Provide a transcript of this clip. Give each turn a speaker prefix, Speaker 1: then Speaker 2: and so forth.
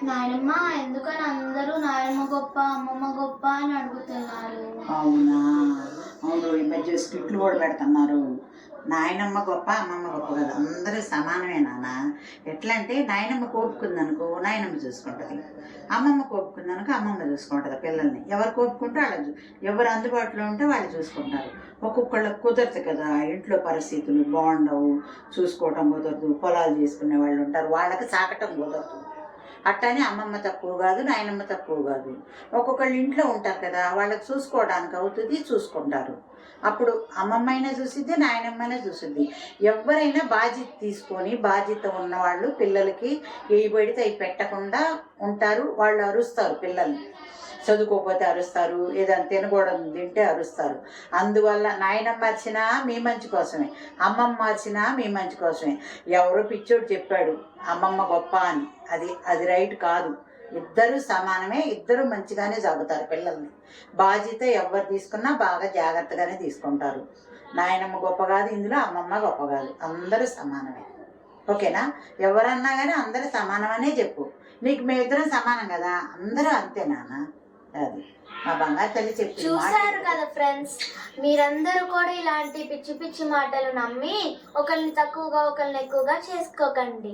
Speaker 1: నాయనమ్మ ఎందుకని అందరూ నాయనమ్మ గొప్ప అమ్మమ్మ గొప్ప అని అడుగుతున్నారు.
Speaker 2: అవునా? అవును, ఈ మధ్య స్క్రిప్ట్లు కూడా పెడుతున్నారు. నాయనమ్మ గొప్ప అమ్మమ్మ గొప్ప కదా, అందరూ సమానమే నాన్న. ఎట్లా అంటే నాయనమ్మ కోపుకుందనుకో నాయనమ్మ చూసుకుంటుంది, అమ్మమ్మ కోపుకుందనుకో అమ్మమ్మ చూసుకుంటుంది పిల్లల్ని. ఎవరు కోపుకుంటే వాళ్ళు, ఎవరు అందుబాటులో ఉంటే వాళ్ళు చూసుకుంటారు. ఒక్కొక్కళ్ళకి కుదరదు కదా, ఇంట్లో పరిస్థితులు బాగుండవు, చూసుకోవటం కుదరదు, పొలాలు చేసుకునే వాళ్ళు ఉంటారు, వాళ్ళకి సాకటం కుదరదు. అట్టని అమ్మమ్మ తక్కువ కాదు, నాయనమ్మ తక్కువ కాదు. ఒక్కొక్కళ్ళు ఇంట్లో ఉంటారు కదా, వాళ్ళకి చూసుకోవడానికి అవుతుంది, చూసుకుంటారు. అప్పుడు అమ్మమ్మ అయినా చూసిద్ది, నాయనమ్మ అయినా చూసిద్ది. ఎవరైనా బాధ్యత తీసుకొని బాధ్యత ఉన్నవాళ్ళు పిల్లలకి ఏ పడితే అవి పెట్టకుండా ఉంటారు. వాళ్ళు అరుస్తారు, పిల్లల్ని చదువుకోకపోతే అరుస్తారు, ఏదైనా తినకూడదు తింటే అరుస్తారు. అందువల్ల నాయనమ్మ మార్చినా మీ మంచి కోసమే, అమ్మమ్మ మార్చినా మీ మంచి కోసమే. ఎవరో పిచ్చోడు చెప్పాడు అమ్మమ్మ గొప్ప అని, అది రైట్ కాదు. ఇద్దరు సమానమే, ఇద్దరు మంచిగానే చదువుతారు పిల్లల్ని. బాధ్యత ఎవరు తీసుకున్నా బాగా జాగ్రత్తగానే తీసుకుంటారు. నాయనమ్మ గొప్ప కాదు ఇందులో, అమ్మమ్మ గొప్ప కాదు, అందరూ సమానమే. ఓకేనా? ఎవరన్నా కానీ అందరూ సమానమనే చెప్పు. నీకు మేమిద్దరం సమానం కదా, అందరూ అంతే నాన్న. అది మా బంగారు తల్లి చెప్పి
Speaker 1: చూసారు కదా ఫ్రెండ్స్, మీరందరూ కూడా ఇలాంటి పిచ్చి పిచ్చి మాటలు నమ్మి ఒకరిని తక్కువగా ఒకరిని ఎక్కువగా చేసుకోకండి.